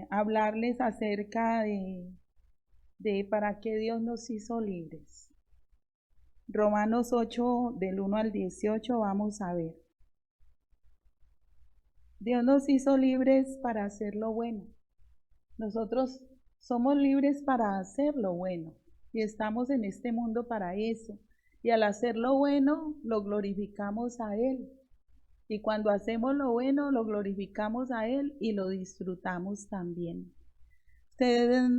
hablarles acerca de para qué Dios nos hizo libres. Romanos 8, del 1 al 18, vamos a ver. Dios nos hizo libres para hacer lo bueno. Nosotros somos libres para hacer lo bueno y estamos en este mundo para eso. Y al hacer lo bueno, lo glorificamos a Él. Y cuando hacemos lo bueno, lo glorificamos a Él y lo disfrutamos también. Ustedes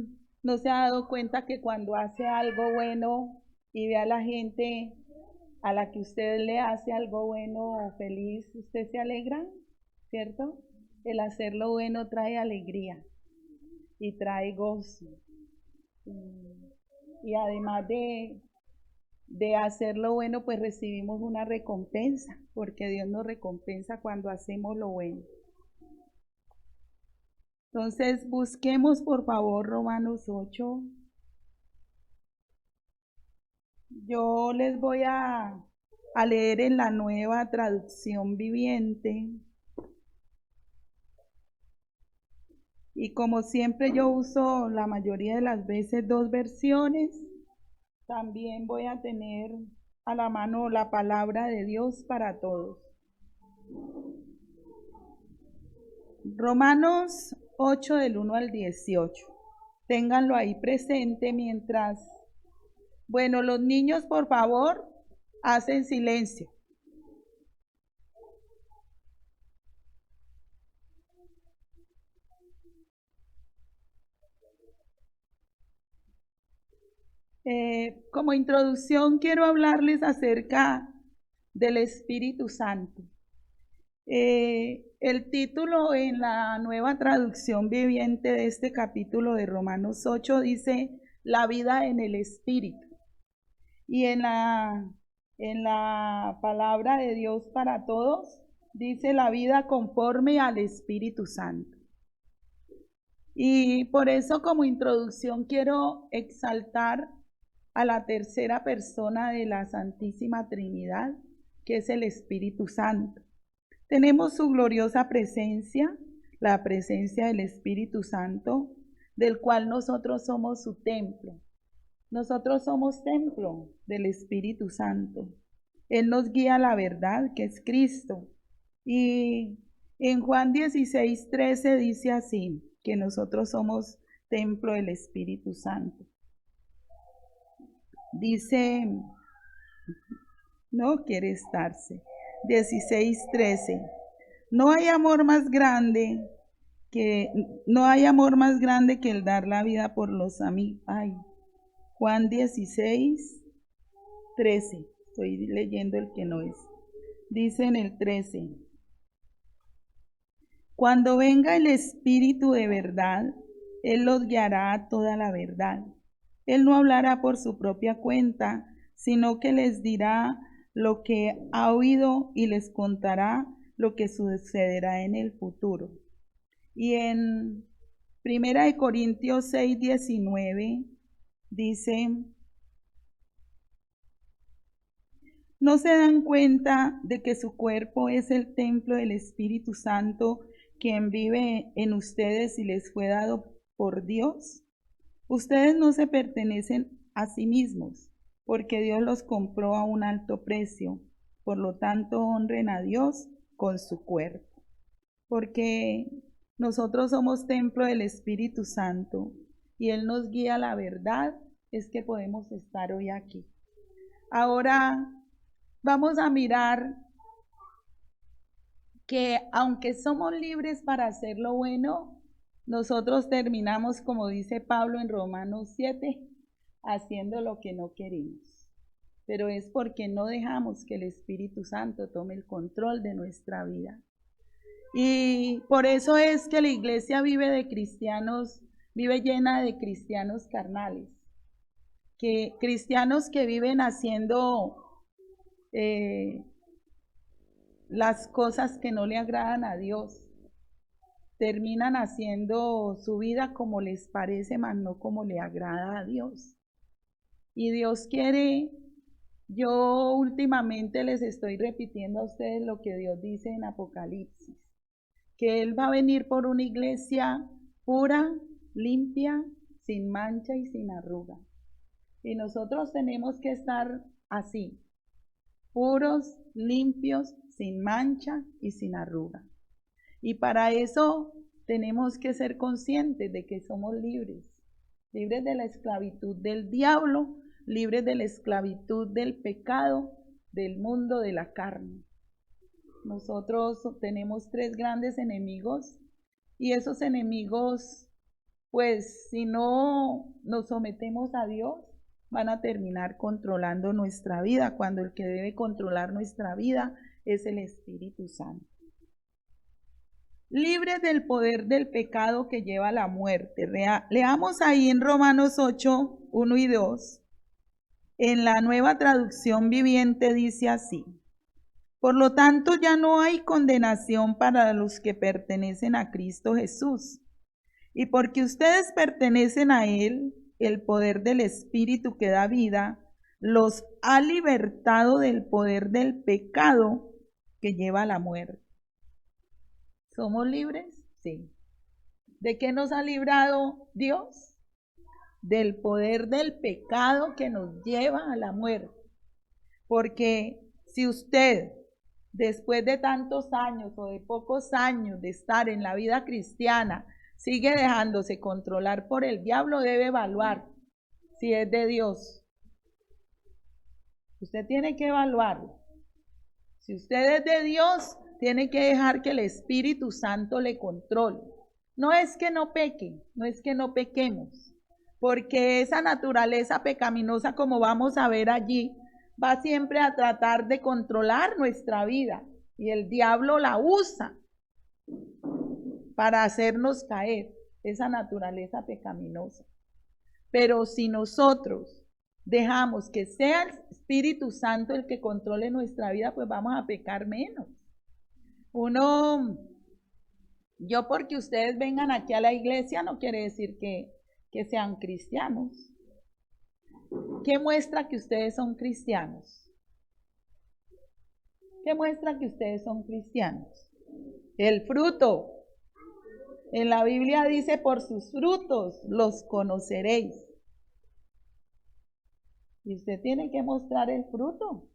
no se ha dado cuenta que cuando hace algo bueno y ve a la gente a la que usted le hace algo bueno o feliz, usted se alegra, ¿cierto? El hacer lo bueno trae alegría y trae gozo. Y además de hacer lo bueno, pues recibimos una recompensa, porque Dios nos recompensa cuando hacemos lo bueno. Entonces, busquemos por favor Romanos 8. Yo les voy a leer en la Nueva Traducción Viviente. Y como siempre yo uso la mayoría de las veces dos versiones, también voy a tener a la mano la palabra de Dios para todos. Romanos 8 del 1 al 18. Ténganlo ahí presente mientras... Bueno, los niños, por favor, hacen silencio. Como introducción quiero hablarles acerca del Espíritu Santo. El título en la Nueva Traducción Viviente de este capítulo de Romanos 8 dice la vida en el Espíritu. Y en la palabra de Dios para todos dice la vida conforme al Espíritu Santo. Y por eso como introducción quiero exaltar a la tercera persona de la Santísima Trinidad, que es el Espíritu Santo. Tenemos su gloriosa presencia, la presencia del Espíritu Santo, del cual nosotros somos su templo. Nosotros somos templo del Espíritu Santo. Él nos guía a la verdad, que es Cristo. Y en Juan 16:13 dice así, que nosotros somos templo del Espíritu Santo. Dice, no quiere estarse. 16:13. No hay amor más grande no hay amor más grande que el dar la vida por los amigos. Ay, Juan 16:13. Estoy leyendo el que no es. Dice en el 13. Cuando venga el Espíritu de verdad, Él los guiará a toda la verdad. Él no hablará por su propia cuenta, sino que les dirá lo que ha oído y les contará lo que sucederá en el futuro. Y en 1 Corintios 6:19 dice, ¿no se dan cuenta de que su cuerpo es el templo del Espíritu Santo, quien vive en ustedes y les fue dado por Dios? Ustedes no se pertenecen a sí mismos, porque Dios los compró a un alto precio. Por lo tanto, honren a Dios con su cuerpo. Porque nosotros somos templo del Espíritu Santo y Él nos guía a la verdad, es que podemos estar hoy aquí. Ahora vamos a mirar que aunque somos libres para hacer lo bueno, nosotros terminamos, como dice Pablo en Romanos 7, haciendo lo que no queremos. Pero es porque no dejamos que el Espíritu Santo tome el control de nuestra vida. Y por eso es que la iglesia vive de cristianos, vive llena de cristianos carnales, que cristianos que viven haciendo las cosas que no le agradan a Dios, terminan haciendo su vida como les parece, mas no como le agrada a Dios. Y Dios quiere, yo últimamente les estoy repitiendo a ustedes lo que Dios dice en Apocalipsis. que Él va a venir por una iglesia pura, limpia, sin mancha y sin arruga. Y nosotros tenemos que estar así, puros, limpios, sin mancha y sin arruga. Y para eso tenemos que ser conscientes de que somos libres, libres de la esclavitud del diablo, libres de la esclavitud del pecado, del mundo de la carne. Nosotros tenemos 3 grandes enemigos y esos enemigos, pues si no nos sometemos a Dios, van a terminar controlando nuestra vida, cuando el que debe controlar nuestra vida es el Espíritu Santo. Libres del poder del pecado que lleva a la muerte. Leamos ahí en Romanos 8, 1 y 2. En la Nueva Traducción Viviente dice así: por lo tanto, ya no hay condenación para los que pertenecen a Cristo Jesús. Y porque ustedes pertenecen a Él, el poder del Espíritu que da vida los ha libertado del poder del pecado que lleva a la muerte. ¿Somos libres? Sí. ¿De qué nos ha librado Dios? Del poder del pecado que nos lleva a la muerte. Porque si usted, después de tantos años o de pocos años de estar en la vida cristiana, sigue dejándose controlar por el diablo, debe evaluar si es de Dios. Usted tiene que evaluarlo. Si usted es de Dios, tiene que dejar que el Espíritu Santo le controle. No es que no peque, no es que no pequemos, porque esa naturaleza pecaminosa, como vamos a ver allí, va siempre a tratar de controlar nuestra vida y el diablo la usa para hacernos caer, esa naturaleza pecaminosa. Pero si nosotros dejamos que sea el Espíritu Santo el que controle nuestra vida, pues vamos a pecar menos. Yo porque ustedes vengan aquí a la iglesia no quiere decir que sean cristianos. ¿Qué muestra que ustedes son cristianos? ¿Qué muestra que ustedes son cristianos? El fruto. En la Biblia dice, por sus frutos los conoceréis. Y usted tiene que mostrar el fruto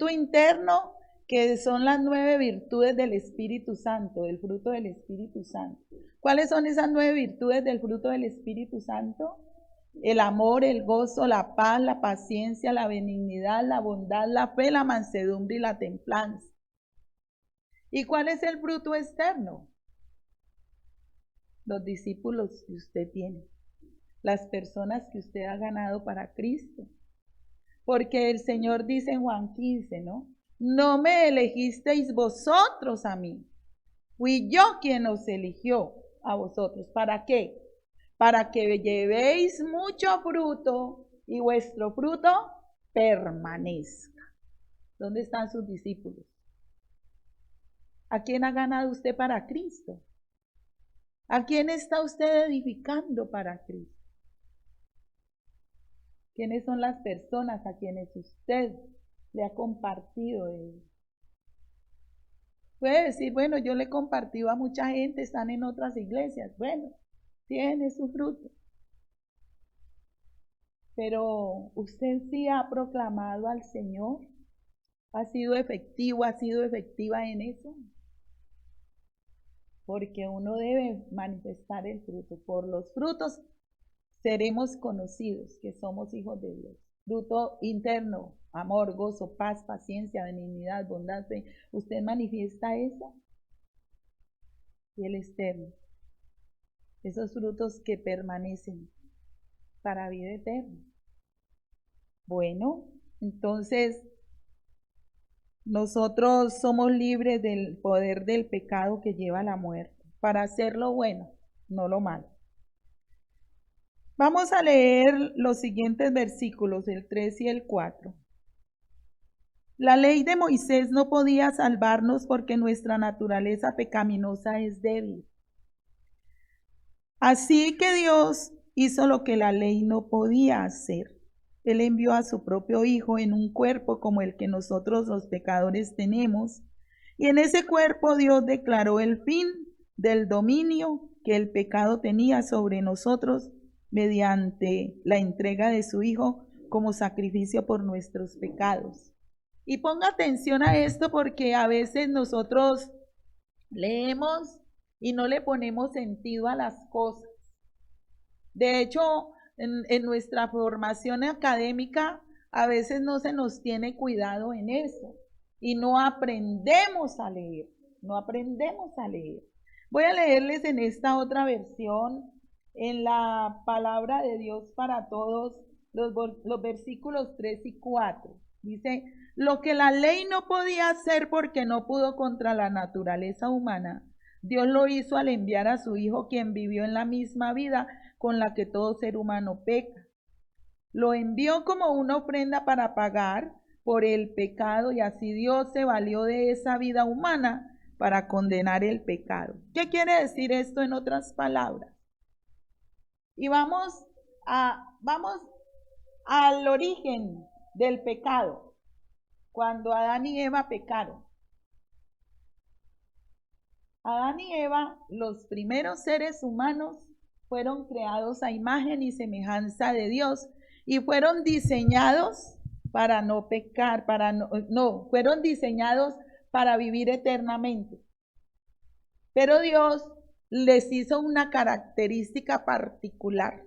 interno, que son las 9 virtudes del Espíritu Santo, el fruto del Espíritu Santo. ¿Cuáles son esas 9 virtudes del fruto del Espíritu Santo? El amor, el gozo, la paz, la paciencia, la benignidad, la bondad, la fe, la mansedumbre y la templanza. ¿Y cuál es el fruto externo? Los discípulos que usted tiene, las personas que usted ha ganado para Cristo. Porque el Señor dice en Juan 15, ¿no? No me elegisteis vosotros a mí, fui yo quien os eligió a vosotros. ¿Para qué? Para que llevéis mucho fruto y vuestro fruto permanezca. ¿Dónde están sus discípulos? ¿A quién ha ganado usted para Cristo? ¿A quién está usted edificando para Cristo? ¿Quiénes son las personas a quienes usted le ha compartido de Él? Puede decir, bueno, yo le he compartido a mucha gente, están en otras iglesias. Bueno, tiene su fruto. Pero usted sí ha proclamado al Señor, ha sido efectivo, ha sido efectiva en eso. Porque uno debe manifestar el fruto. Por los frutos seremos conocidos que somos hijos de Dios. Fruto interno, amor, gozo, paz, paciencia, benignidad, bondad, fe. ¿Usted manifiesta eso? Y el externo. Esos frutos que permanecen para vida eterna. Bueno, entonces nosotros somos libres del poder del pecado que lleva a la muerte, para hacer lo bueno, no lo malo. Vamos a leer los siguientes versículos, el 3 y el 4. La ley de Moisés no podía salvarnos porque nuestra naturaleza pecaminosa es débil. Así que Dios hizo lo que la ley no podía hacer. Él envió a su propio Hijo en un cuerpo como el que nosotros los pecadores tenemos, Y en ese cuerpo Dios declaró el fin del dominio que el pecado tenía sobre nosotros mediante la entrega de su Hijo como sacrificio por nuestros pecados. Y ponga atención a esto porque a veces nosotros leemos y no le ponemos sentido a las cosas. De hecho, en nuestra formación académica a veces no se nos tiene cuidado en eso y no aprendemos a leer, no aprendemos a leer. Voy a leerles en esta otra versión, en la palabra de Dios para todos, los versículos 3 y 4. Dice, lo que la ley no podía hacer porque no pudo contra la naturaleza humana, Dios lo hizo al enviar a su Hijo, quien vivió en la misma vida con la que todo ser humano peca. Lo envió como una ofrenda para pagar por el pecado y así Dios se valió de esa vida humana para condenar el pecado. ¿Qué quiere decir esto en otras palabras? Y vamos al origen del pecado, cuando Adán y Eva pecaron. Adán y Eva, los primeros seres humanos, fueron creados a imagen y semejanza de Dios y fueron diseñados para no pecar, fueron diseñados para vivir eternamente. Pero Dios les hizo una característica particular.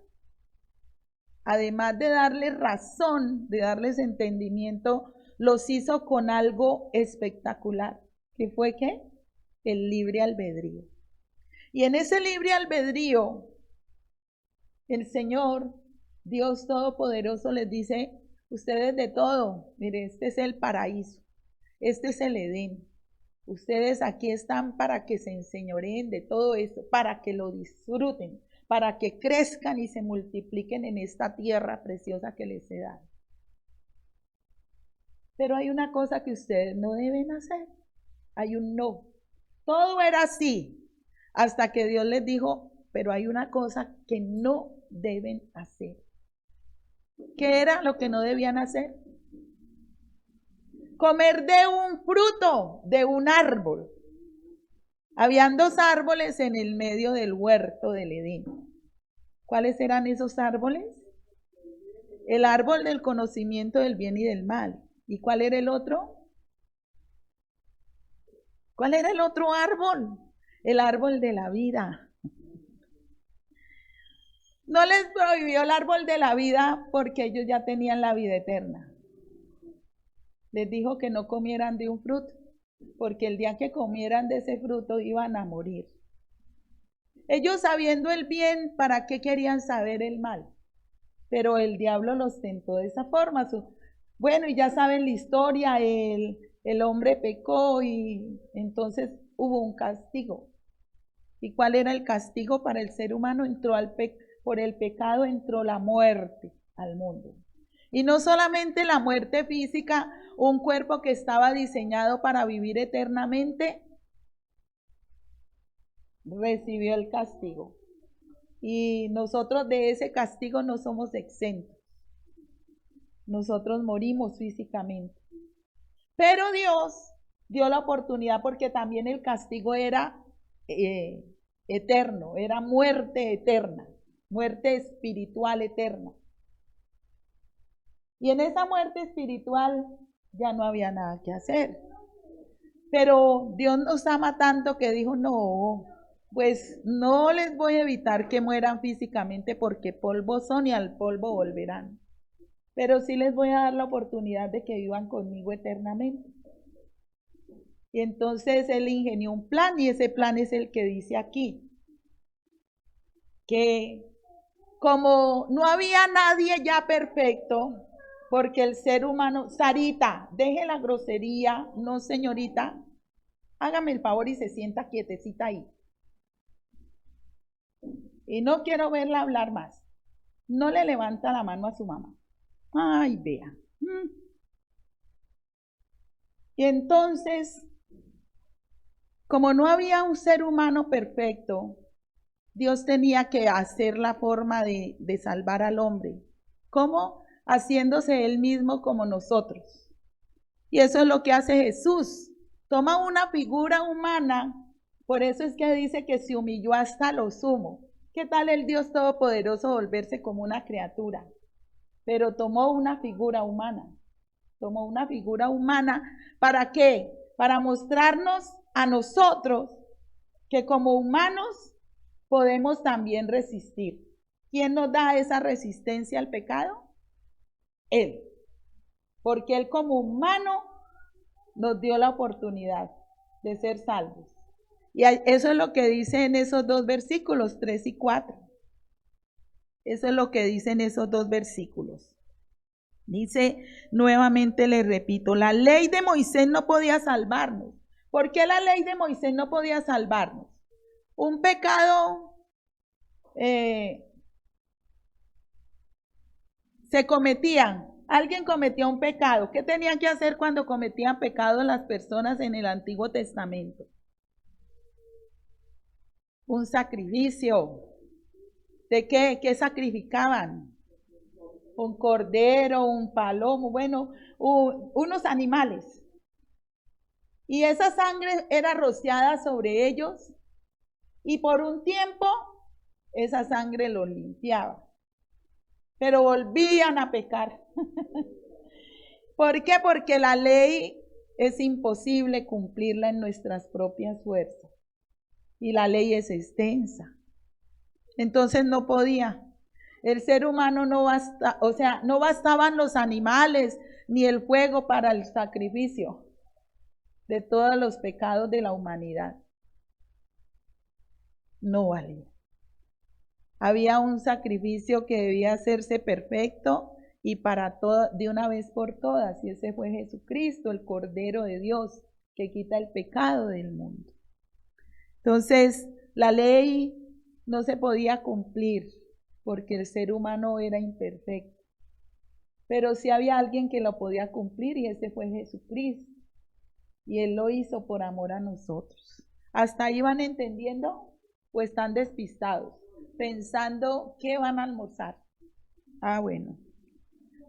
Además de darles razón, de darles entendimiento, los hizo con algo espectacular. ¿Qué fue qué? El libre albedrío. Y en ese libre albedrío, el Señor, Dios Todopoderoso, les dice, ustedes de todo, mire, este es el paraíso, este es el Edén. Ustedes aquí están para que se enseñoreen de todo eso, para que lo disfruten, para que crezcan y se multipliquen en esta tierra preciosa que les he dado. Pero hay una cosa que ustedes no deben hacer, hay un no. Todo era así, hasta que Dios les dijo, pero hay una cosa que no deben hacer. ¿Qué era lo que no debían hacer? Comer de un fruto, de un árbol. Habían dos árboles en el medio del huerto del Edén. ¿Cuáles eran esos árboles? El árbol del conocimiento del bien y del mal. ¿Y cuál era el otro? ¿Cuál era el otro árbol? El árbol de la vida. No les prohibió el árbol de la vida porque ellos ya tenían la vida eterna. Les dijo que no comieran de un fruto, porque el día que comieran de ese fruto iban a morir. Ellos sabiendo el bien, ¿para qué querían saber el mal? Pero el diablo los tentó de esa forma. Bueno, y ya saben la historia, el hombre pecó y entonces hubo un castigo. ¿Y cuál era el castigo para el ser humano? Por el pecado entró la muerte al mundo. Y no solamente la muerte física, un cuerpo que estaba diseñado para vivir eternamente, recibió el castigo. Y nosotros de ese castigo no somos exentos. Nosotros morimos físicamente. Pero Dios dio la oportunidad porque también el castigo era eterno, era muerte eterna, muerte espiritual eterna. Y en esa muerte espiritual ya no había nada que hacer. Pero Dios nos ama tanto que dijo, no, pues no les voy a evitar que mueran físicamente porque polvo son y al polvo volverán. Pero sí les voy a dar la oportunidad de que vivan conmigo eternamente. Y entonces Él ingenió un plan y ese plan es el que dice aquí. Que como no había nadie ya perfecto, porque el ser humano, Sarita, deje la grosería, no señorita, hágame el favor y se sienta quietecita ahí. Y no quiero verla hablar más. No le levanta la mano a su mamá. Ay, vea. Y entonces, como no había un ser humano perfecto, Dios tenía que hacer la forma de salvar al hombre. ¿Cómo? Haciéndose Él mismo como nosotros. Y eso es lo que hace Jesús. toma una figura humana, por eso es que dice que se humilló hasta lo sumo. ¿Qué tal el Dios Todopoderoso volverse como una criatura? Pero tomó una figura humana. Tomó una figura humana, ¿para qué? Para mostrarnos a nosotros que como humanos podemos también resistir. ¿Quién nos da esa resistencia al pecado? Él. Porque Él como humano nos dio la oportunidad de ser salvos. Y eso es lo que dice en esos dos versículos, 3 y 4. Eso es lo que dicen esos dos versículos. Dice, nuevamente le repito, la ley de Moisés no podía salvarnos. ¿Por qué la ley de Moisés no podía salvarnos? Un pecado se cometían. Alguien cometía un pecado. ¿Qué tenían que hacer cuando cometían pecado las personas en el Antiguo Testamento? Un sacrificio. ¿De qué? ¿Qué sacrificaban? Un cordero, un palomo, bueno, unos animales. Y esa sangre era rociada sobre ellos y por un tiempo esa sangre los limpiaba. Pero volvían a pecar. ¿Por qué? Porque la ley es imposible cumplirla en nuestras propias fuerzas. Y la ley es extensa. Entonces no podía. El ser humano no basta, o sea, no bastaban los animales ni el fuego para el sacrificio de todos los pecados de la humanidad. No valía. Había un sacrificio que debía hacerse perfecto y para todas, de una vez por todas, y ese fue Jesucristo, el Cordero de Dios, que quita el pecado del mundo. Entonces, la ley no se podía cumplir porque el ser humano era imperfecto. Pero sí había alguien que lo podía cumplir y ese fue Jesucristo. Y Él lo hizo por amor a nosotros. ¿Hasta ahí van entendiendo? ¿O están despistados? Pensando qué van a almorzar. Ah, bueno.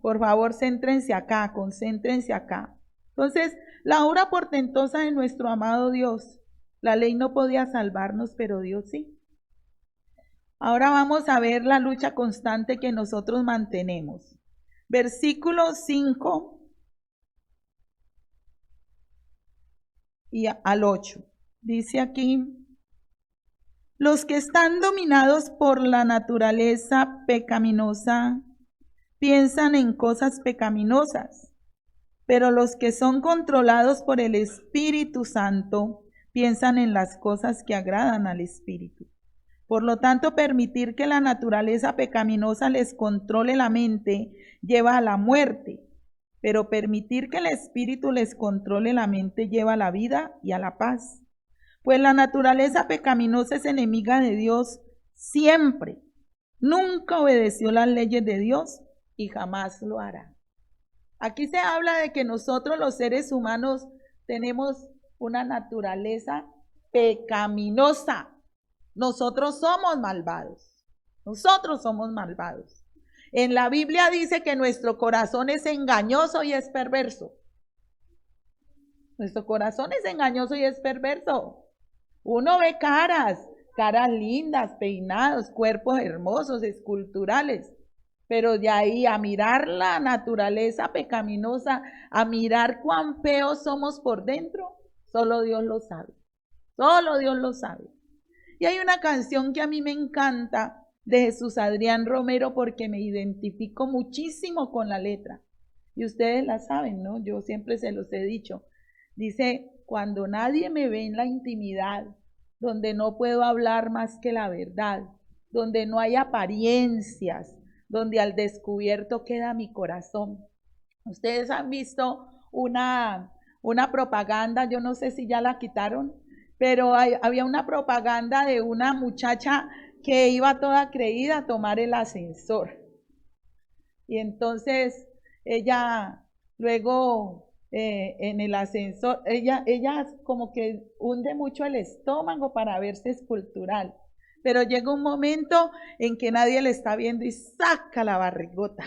Por favor, céntrense acá, concéntrense acá. Entonces, la obra portentosa de nuestro amado Dios. La ley no podía salvarnos, pero Dios sí. Ahora vamos a ver la lucha constante que nosotros mantenemos. Versículo 5 y al 8. Dice aquí, los que están dominados por la naturaleza pecaminosa piensan en cosas pecaminosas, pero los que son controlados por el Espíritu Santo piensan en las cosas que agradan al Espíritu. Por lo tanto, permitir que la naturaleza pecaminosa les controle la mente lleva a la muerte, pero permitir que el Espíritu les controle la mente lleva a la vida y a la paz. Pues la naturaleza pecaminosa es enemiga de Dios siempre. Nunca obedeció las leyes de Dios y jamás lo hará. Aquí se habla de que nosotros los seres humanos tenemos una naturaleza pecaminosa. Nosotros somos malvados. Nosotros somos malvados. En la Biblia dice que nuestro corazón es engañoso y es perverso. Nuestro corazón es engañoso y es perverso. Uno ve caras lindas, peinados, cuerpos hermosos, esculturales. Pero de ahí a mirar la naturaleza pecaminosa, a mirar cuán feos somos por dentro, solo Dios lo sabe. Solo Dios lo sabe. Y hay una canción que a mí me encanta de Jesús Adrián Romero porque me identifico muchísimo con la letra. Y ustedes la saben, ¿no? Yo siempre se los he dicho. Dice, cuando nadie me ve en la intimidad, donde no puedo hablar más que la verdad, donde no hay apariencias, donde al descubierto queda mi corazón. Ustedes han visto una propaganda, yo no sé si ya la quitaron, pero había una propaganda de una muchacha que iba toda creída a tomar el ascensor. Y entonces ella luego en el ascensor, ella como que hunde mucho el estómago para verse escultural. Pero llega un momento en que nadie le está viendo y saca la barrigota.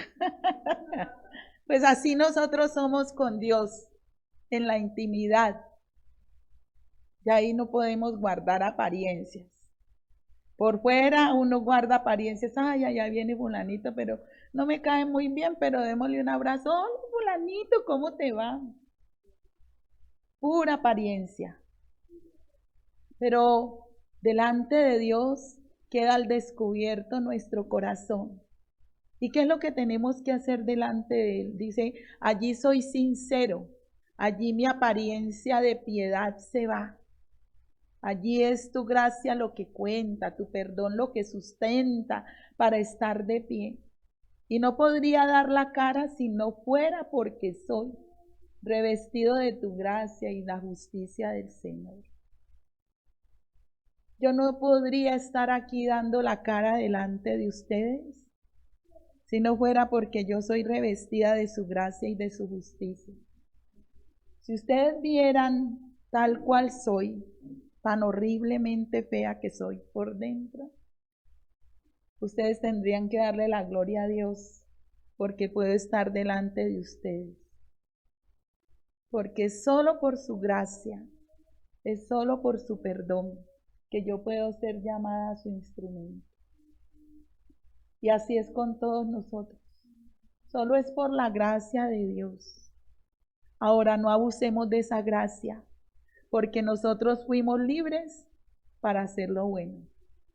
Pues así nosotros somos con Dios en la intimidad. Y ahí no podemos guardar apariencias. Por fuera uno guarda apariencias, ay, allá viene fulanito, pero no me cae muy bien, pero démosle un abrazo, hola fulanito, ¿cómo te va? Pura apariencia. Pero delante de Dios queda al descubierto nuestro corazón. ¿Y qué es lo que tenemos que hacer delante de Él? Dice, allí soy sincero, allí mi apariencia de piedad se va. Allí es tu gracia lo que cuenta, tu perdón lo que sustenta para estar de pie. Y no podría dar la cara si no fuera porque soy revestido de tu gracia y la justicia del Señor. Yo no podría estar aquí dando la cara delante de ustedes si no fuera porque yo soy revestida de su gracia y de su justicia. Si ustedes vieran tal cual soy, tan horriblemente fea que soy por dentro, ustedes tendrían que darle la gloria a Dios porque puedo estar delante de ustedes. Porque solo por su gracia, es solo por su perdón que yo puedo ser llamada a su instrumento. Y así es con todos nosotros. Solo es por la gracia de Dios. Ahora no abusemos de esa gracia, porque nosotros fuimos libres para hacer lo bueno.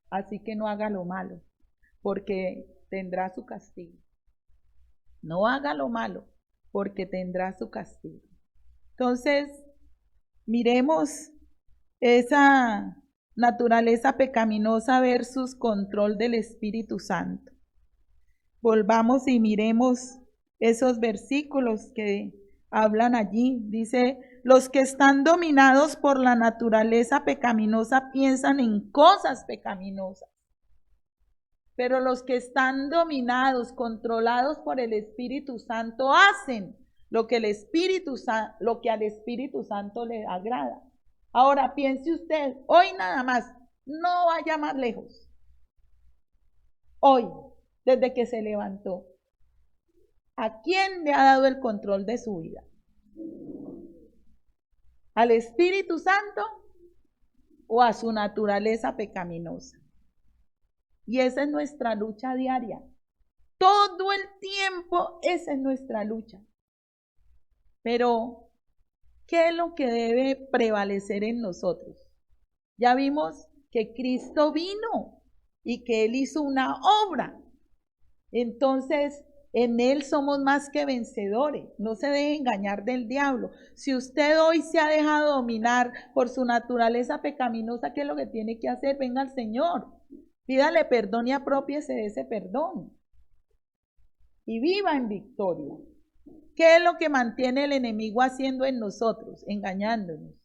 Así que no haga lo malo, porque tendrá su castigo. No haga lo malo, porque tendrá su castigo. Entonces, miremos esa naturaleza pecaminosa versus control del Espíritu Santo. Volvamos y miremos esos versículos que hablan allí. Dice, los que están dominados por la naturaleza pecaminosa piensan en cosas pecaminosas. Pero los que están dominados, controlados por el Espíritu Santo, hacen lo que al Espíritu Santo le agrada. Ahora piense usted, hoy nada más, no vaya más lejos. Hoy, desde que se levantó, ¿a quién le ha dado el control de su vida? ¿Al Espíritu Santo o a su naturaleza pecaminosa? Y esa es nuestra lucha diaria. Todo el tiempo esa es nuestra lucha. Pero, ¿qué es lo que debe prevalecer en nosotros? Ya vimos que Cristo vino y que Él hizo una obra. Entonces, en Él somos más que vencedores. No se deje engañar del diablo. Si usted hoy se ha dejado dominar por su naturaleza pecaminosa, ¿qué es lo que tiene que hacer? Venga al Señor. Pídale perdón y apropiese de ese perdón. Y viva en victoria. ¿Qué es lo que mantiene el enemigo haciendo en nosotros? Engañándonos.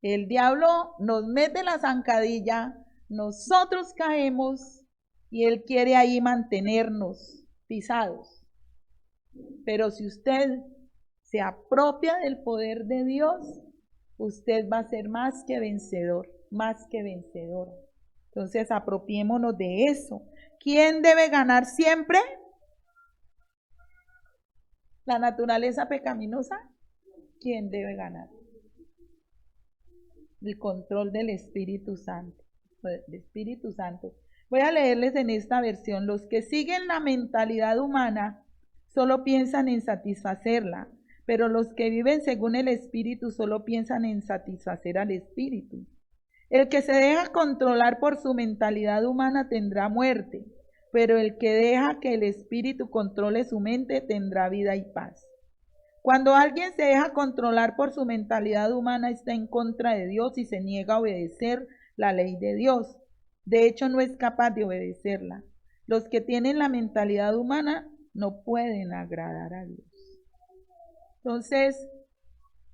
El diablo nos mete la zancadilla, nosotros caemos y él quiere ahí mantenernos pisados. Pero si usted se apropia del poder de Dios, usted va a ser más que vencedor, más que vencedora. Entonces apropiémonos de eso. ¿Quién debe ganar siempre? ¿La naturaleza pecaminosa? ¿Quién debe ganar? El control del Espíritu Santo. El Espíritu Santo. Voy a leerles en esta versión. Los que siguen la mentalidad humana solo piensan en satisfacerla, pero los que viven según el Espíritu solo piensan en satisfacer al Espíritu. El que se deja controlar por su mentalidad humana tendrá muerte, pero el que deja que el Espíritu controle su mente tendrá vida y paz. Cuando alguien se deja controlar por su mentalidad humana, está en contra de Dios y se niega a obedecer la ley de Dios. De hecho, no es capaz de obedecerla. Los que tienen la mentalidad humana no pueden agradar a Dios. Entonces,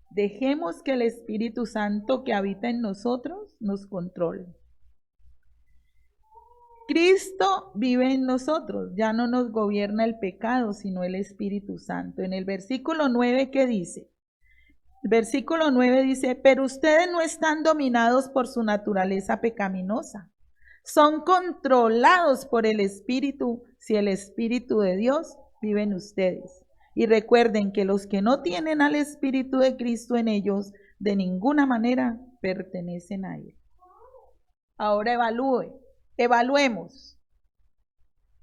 dejemos que el Espíritu Santo que habita en nosotros nos controle. Cristo vive en nosotros, ya no nos gobierna el pecado, sino el Espíritu Santo. En el versículo 9, ¿qué dice? El versículo 9 dice, pero ustedes no están dominados por su naturaleza pecaminosa, son controlados por el Espíritu, si el Espíritu de Dios vive en ustedes. Y recuerden que los que no tienen al Espíritu de Cristo en ellos de ninguna manera pertenecen a Él. Ahora evaluemos.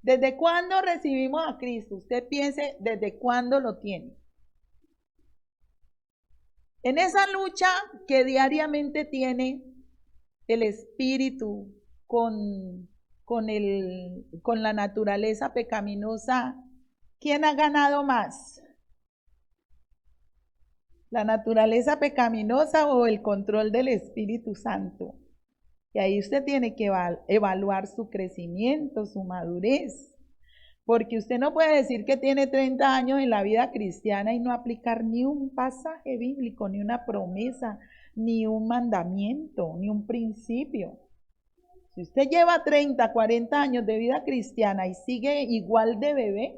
¿Desde cuándo recibimos a Cristo? Usted piense desde cuándo lo tiene. En esa lucha que diariamente tiene el espíritu con la naturaleza pecaminosa, ¿quién ha ganado más? ¿La naturaleza pecaminosa o el control del Espíritu Santo? Y ahí usted tiene que evaluar su crecimiento, su madurez. Porque usted no puede decir que tiene 30 años en la vida cristiana y no aplicar ni un pasaje bíblico, ni una promesa, ni un mandamiento, ni un principio. Si usted lleva 30, 40 años de vida cristiana y sigue igual de bebé,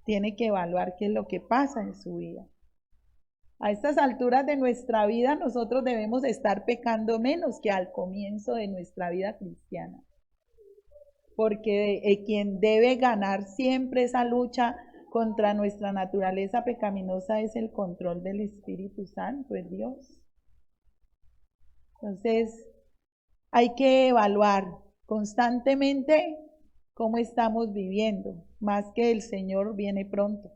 tiene que evaluar qué es lo que pasa en su vida. A estas alturas de nuestra vida nosotros debemos estar pecando menos que al comienzo de nuestra vida cristiana. Porque quien debe ganar siempre esa lucha contra nuestra naturaleza pecaminosa es el control del Espíritu Santo, es Dios. Entonces, hay que evaluar constantemente cómo estamos viviendo, más que el Señor viene pronto.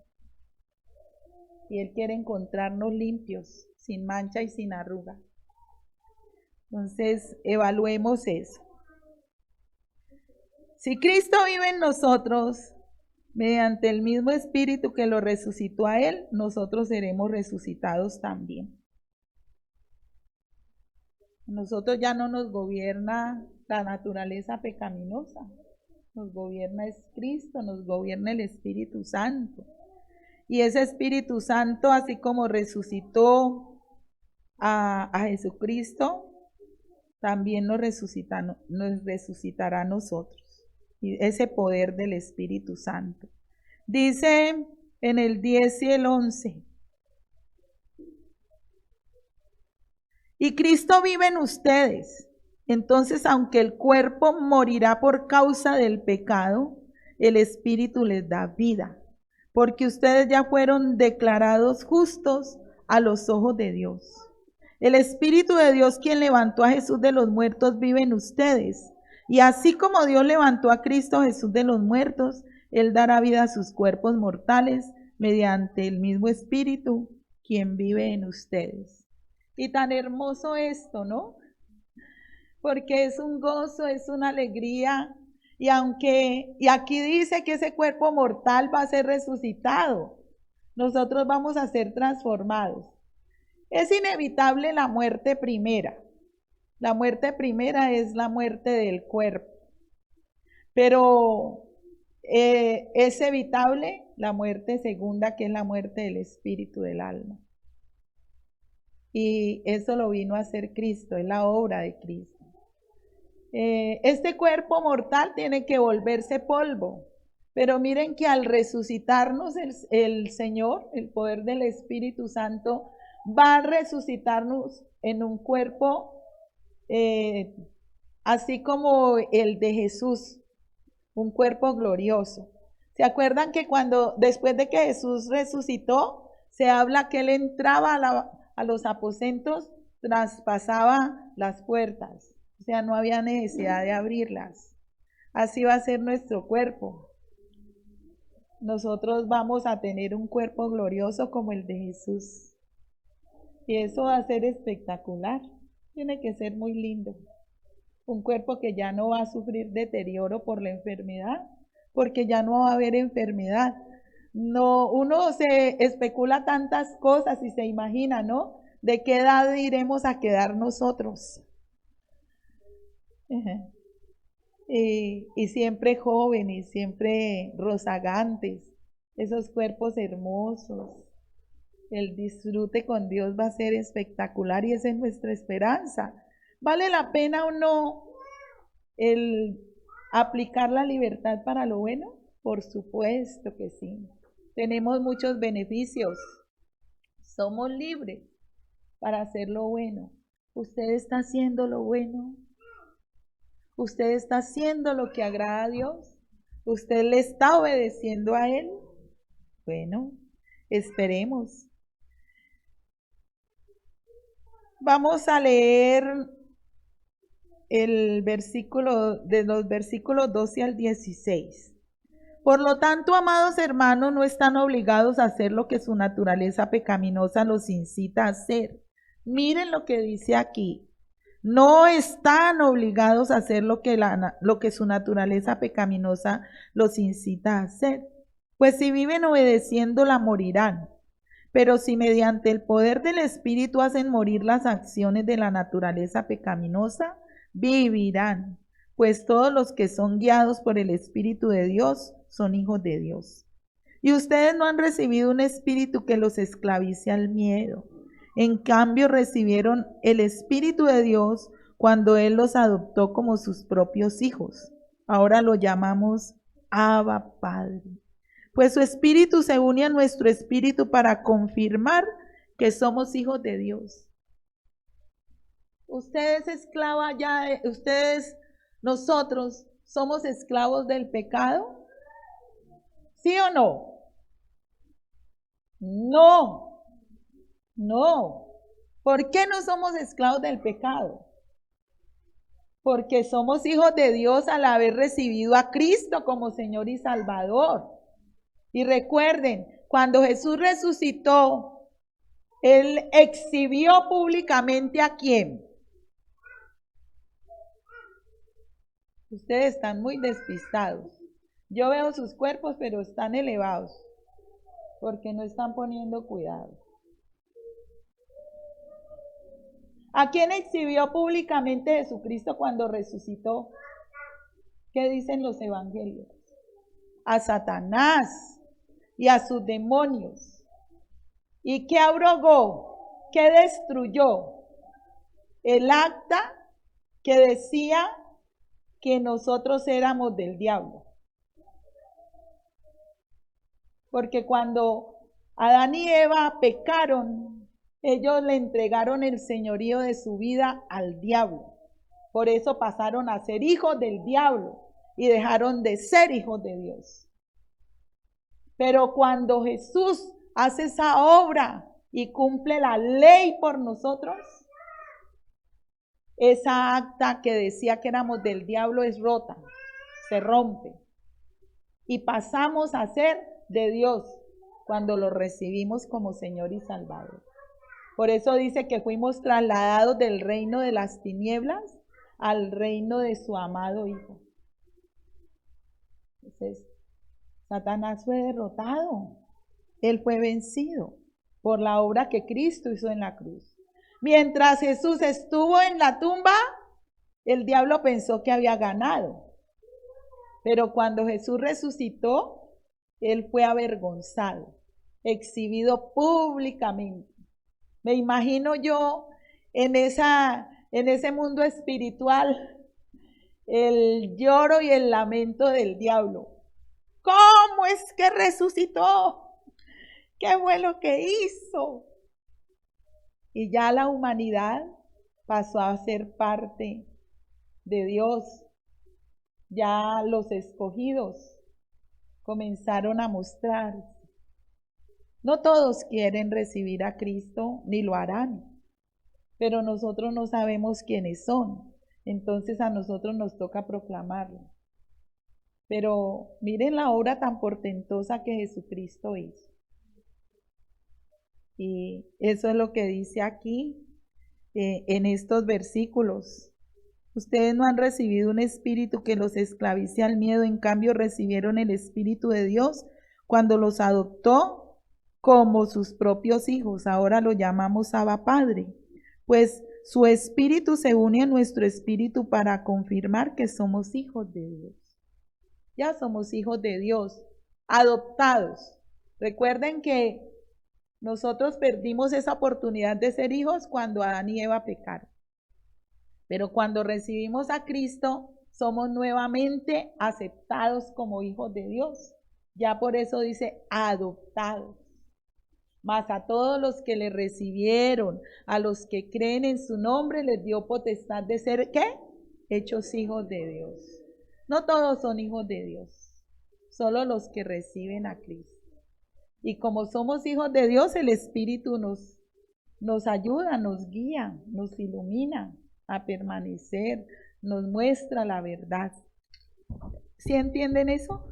Y Él quiere encontrarnos limpios, sin mancha y sin arruga. Entonces, evaluemos eso. Si Cristo vive en nosotros, mediante el mismo Espíritu que lo resucitó a Él, nosotros seremos resucitados también. Nosotros ya no nos gobierna la naturaleza pecaminosa, nos gobierna es Cristo, nos gobierna el Espíritu Santo. Y ese Espíritu Santo, así como resucitó a Jesucristo, también nos resucitará a nosotros. Y ese poder del Espíritu Santo. Dice en el 10 y el 11. Y Cristo vive en ustedes. Entonces, aunque el cuerpo morirá por causa del pecado, el Espíritu les da vida. Porque ustedes ya fueron declarados justos a los ojos de Dios. El Espíritu de Dios, quien levantó a Jesús de los muertos, vive en ustedes. Y así como Dios levantó a Cristo Jesús de los muertos, Él dará vida a sus cuerpos mortales mediante el mismo Espíritu, quien vive en ustedes. Y tan hermoso esto, ¿no? Porque es un gozo, es una alegría. Y aquí dice que ese cuerpo mortal va a ser resucitado. Nosotros vamos a ser transformados. Es inevitable la muerte primera. La muerte primera es la muerte del cuerpo. Pero es evitable la muerte segunda, que es la muerte del espíritu del alma. Y eso lo vino a hacer Cristo, es la obra de Cristo. Este cuerpo mortal tiene que volverse polvo. Pero miren que al resucitarnos el Señor, el poder del Espíritu Santo, va a resucitarnos en un cuerpo así como el de Jesús, un cuerpo glorioso. ¿Se acuerdan que después de que Jesús resucitó, se habla que Él entraba a los aposentos, traspasaba las puertas? O sea, no había necesidad de abrirlas. Así va a ser nuestro cuerpo. Nosotros vamos a tener un cuerpo glorioso como el de Jesús. Y eso va a ser espectacular. Tiene que ser muy lindo. Un cuerpo que ya no va a sufrir deterioro por la enfermedad, porque ya no va a haber enfermedad. No, uno se especula tantas cosas y se imagina, ¿no? ¿De qué edad iremos a quedar nosotros? Y siempre jóvenes, siempre rozagantes, esos cuerpos hermosos. El disfrute con Dios va a ser espectacular y esa es nuestra esperanza. ¿Vale la pena o no el aplicar la libertad para lo bueno? Por supuesto que sí. Tenemos muchos beneficios. Somos libres para hacer lo bueno. ¿Usted está haciendo lo bueno? ¿Usted está haciendo lo que agrada a Dios? ¿Usted le está obedeciendo a Él? Bueno, esperemos. Vamos a leer el versículo de los versículos 12 al 16. Por lo tanto, amados hermanos, no están obligados a hacer lo que su naturaleza pecaminosa los incita a hacer. Miren lo que dice aquí. No están obligados a hacer lo que su naturaleza pecaminosa los incita a hacer. Pues si viven obedeciéndola, morirán. Pero si mediante el poder del Espíritu hacen morir las acciones de la naturaleza pecaminosa, vivirán. Pues todos los que son guiados por el Espíritu de Dios son hijos de Dios. Y ustedes no han recibido un espíritu que los esclavice al miedo. En cambio, recibieron el Espíritu de Dios cuando Él los adoptó como sus propios hijos. Ahora lo llamamos Abba Padre. Pues su Espíritu se une a nuestro espíritu para confirmar que somos hijos de Dios. Ustedes esclava ya, nosotros somos esclavos del pecado. ¿Sí o no? No, no. ¿Por qué no somos esclavos del pecado? Porque somos hijos de Dios al haber recibido a Cristo como Señor y Salvador. Y recuerden, cuando Jesús resucitó, Él exhibió públicamente ¿a quién? Ustedes están muy despistados. Yo veo sus cuerpos, pero están elevados, porque no están poniendo cuidado. ¿A quién exhibió públicamente Jesucristo cuando resucitó? ¿Qué dicen los evangelios? A Satanás y a sus demonios. ¿Y qué abrogó? ¿Qué destruyó? El acta que decía que nosotros éramos del diablo. Porque cuando Adán y Eva pecaron, ellos le entregaron el señorío de su vida al diablo. Por eso pasaron a ser hijos del diablo y dejaron de ser hijos de Dios. Pero cuando Jesús hace esa obra y cumple la ley por nosotros, esa acta que decía que éramos del diablo es rota, se rompe. Y pasamos a ser de Dios cuando lo recibimos como Señor y Salvador. Por eso dice que fuimos trasladados del reino de las tinieblas al reino de su amado Hijo. Entonces, Satanás fue derrotado. Él fue vencido por la obra que Cristo hizo en la cruz. Mientras Jesús estuvo en la tumba, el diablo pensó que había ganado. Pero cuando Jesús resucitó, Él fue avergonzado, exhibido públicamente. Me imagino yo en ese mundo espiritual, el lloro y el lamento del diablo. ¿Cómo es que resucitó? ¿Qué fue lo que hizo? Y ya la humanidad pasó a ser parte de Dios. Ya los escogidos comenzaron a mostrarse. No todos quieren recibir a Cristo ni lo harán, pero nosotros no sabemos quiénes son. Entonces a nosotros nos toca proclamarlo. Pero miren la obra tan portentosa que Jesucristo hizo. Y eso es lo que dice aquí en estos versículos. Ustedes no han recibido un espíritu que los esclavice al miedo, en cambio recibieron el Espíritu de Dios cuando los adoptó como sus propios hijos. Ahora lo llamamos Abba Padre. Pues su espíritu se une a nuestro espíritu para confirmar que somos hijos de Dios. Ya somos hijos de Dios, adoptados. Recuerden que nosotros perdimos esa oportunidad de ser hijos cuando Adán y Eva pecaron. Pero cuando recibimos a Cristo, somos nuevamente aceptados como hijos de Dios. Ya por eso dice adoptados. Mas a todos los que le recibieron, a los que creen en su nombre, les dio potestad de ser, ¿qué? Hechos hijos de Dios. No todos son hijos de Dios, solo los que reciben a Cristo. Y como somos hijos de Dios, el Espíritu nos nos ayuda, nos guía, nos ilumina a permanecer, nos muestra la verdad. ¿Sí entienden eso?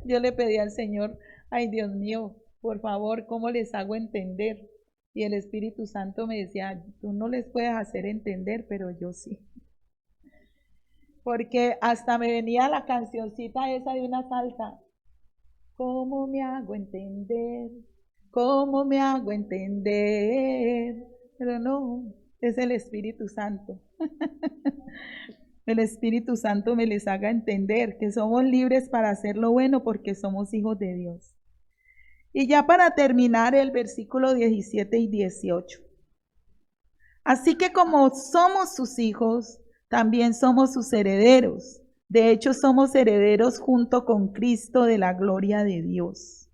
Yo le pedí al Señor, ay Dios mío, por favor, ¿cómo les hago entender? Y el Espíritu Santo me decía, tú no les puedes hacer entender, pero yo sí. Porque hasta me venía la cancioncita esa de una salsa. ¿Cómo me hago entender? ¿Cómo me hago entender? Pero no, es el Espíritu Santo. El Espíritu Santo me les haga entender que somos libres para hacer lo bueno porque somos hijos de Dios. Y ya para terminar el versículo 17 y 18. Así que como somos sus hijos, también somos sus herederos. De hecho, somos herederos junto con Cristo de la gloria de Dios.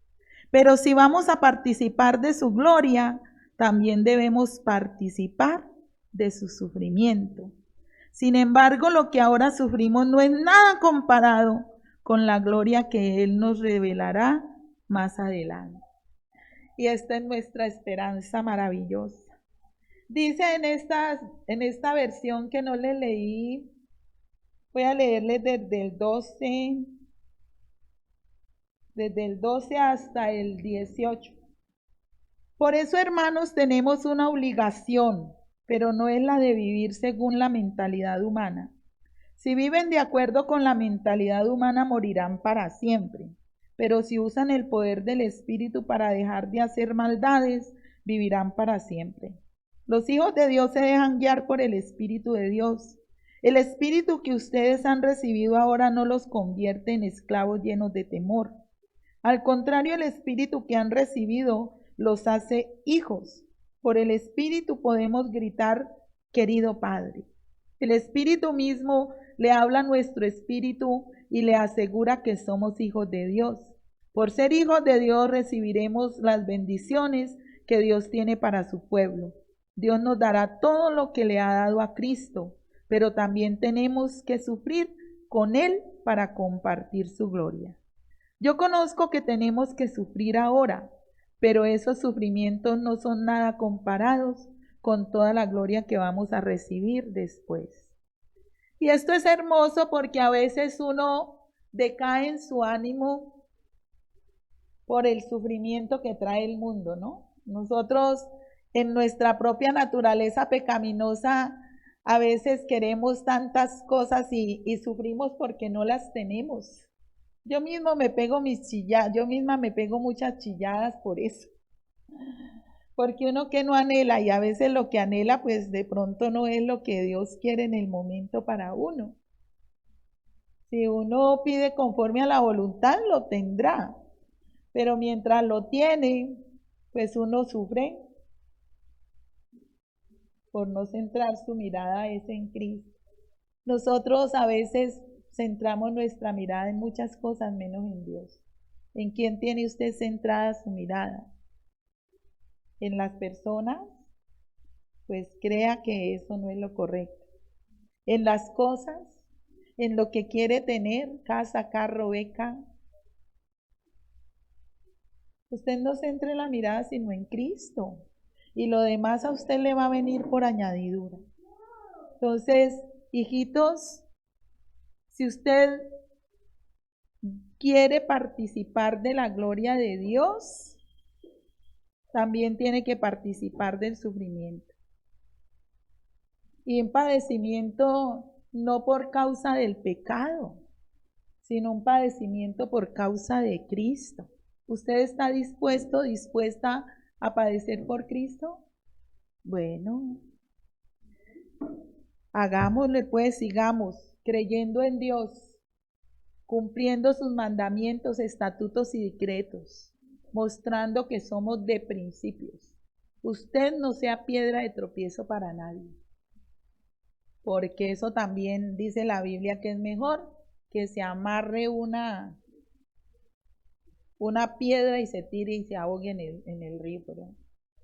Pero si vamos a participar de su gloria, también debemos participar de su sufrimiento. Sin embargo, lo que ahora sufrimos no es nada comparado con la gloria que Él nos revelará más adelante. Y esta es nuestra esperanza maravillosa. Dice en esta versión que no le leí, voy a leerles desde el 12 hasta el 18. Por eso, hermanos, tenemos una obligación, pero no es la de vivir según la mentalidad humana. Si viven de acuerdo con la mentalidad humana, morirán para siempre. Pero si usan el poder del Espíritu para dejar de hacer maldades, vivirán para siempre. Los hijos de Dios se dejan guiar por el Espíritu de Dios. El Espíritu que ustedes han recibido ahora no los convierte en esclavos llenos de temor. Al contrario, el Espíritu que han recibido los hace hijos. Por el Espíritu podemos gritar, querido Padre. El Espíritu mismo le habla a nuestro espíritu y le asegura que somos hijos de Dios. Por ser hijos de Dios recibiremos las bendiciones que Dios tiene para su pueblo. Dios nos dará todo lo que le ha dado a Cristo, pero también tenemos que sufrir con Él para compartir su gloria. Yo conozco que tenemos que sufrir ahora, pero esos sufrimientos no son nada comparados con toda la gloria que vamos a recibir después. Y esto es hermoso porque a veces uno decae en su ánimo por el sufrimiento que trae el mundo, ¿no? Nosotros en nuestra propia naturaleza pecaminosa a veces queremos tantas cosas y sufrimos porque no las tenemos. Yo misma me pego muchas chilladas por eso. Porque uno que no anhela y a veces lo que anhela pues de pronto no es lo que Dios quiere en el momento para uno. Si uno pide conforme a la voluntad, lo tendrá. Pero mientras lo tiene, pues uno sufre por no centrar su mirada en Cristo. Nosotros a veces centramos nuestra mirada en muchas cosas menos en Dios. ¿En quién tiene usted centrada su mirada? ¿En las personas? Pues crea que eso no es lo correcto. ¿En las cosas? ¿En lo que quiere tener? Casa, carro, beca. Usted no centre la mirada sino en Cristo. Y lo demás a usted le va a venir por añadidura. Entonces, hijitos, si usted quiere participar de la gloria de Dios, también tiene que participar del sufrimiento. Y un padecimiento no por causa del pecado, sino un padecimiento por causa de Cristo. ¿Usted está dispuesta a padecer por Cristo? Bueno, hagámosle pues, sigamos creyendo en Dios, cumpliendo sus mandamientos, estatutos y decretos, mostrando que somos de principios. Usted no sea piedra de tropiezo para nadie, porque eso también dice la Biblia que es mejor que se amarre una piedra y se tire y se ahogue en el río, pero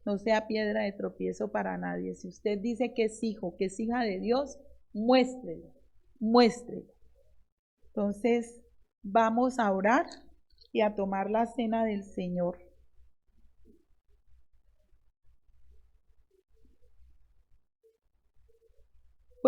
no sea piedra de tropiezo para nadie. Si usted dice que es hijo, que es hija de Dios, muéstrelo, muéstrelo. Entonces, vamos a orar y a tomar la cena del Señor.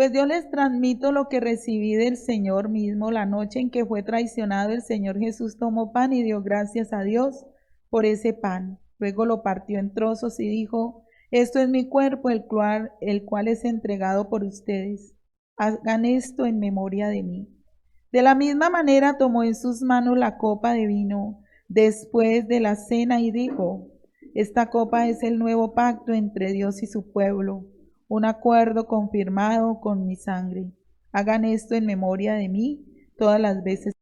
Pues yo les transmito lo que recibí del Señor mismo. La noche en que fue traicionado, el Señor Jesús tomó pan y dio gracias a Dios por ese pan. Luego lo partió en trozos y dijo: esto es mi cuerpo, el cual es entregado por ustedes. Hagan esto en memoria de mí. De la misma manera tomó en sus manos la copa de vino después de la cena y dijo: esta copa es el nuevo pacto entre Dios y su pueblo, un acuerdo confirmado con mi sangre. Hagan esto en memoria de mí todas las veces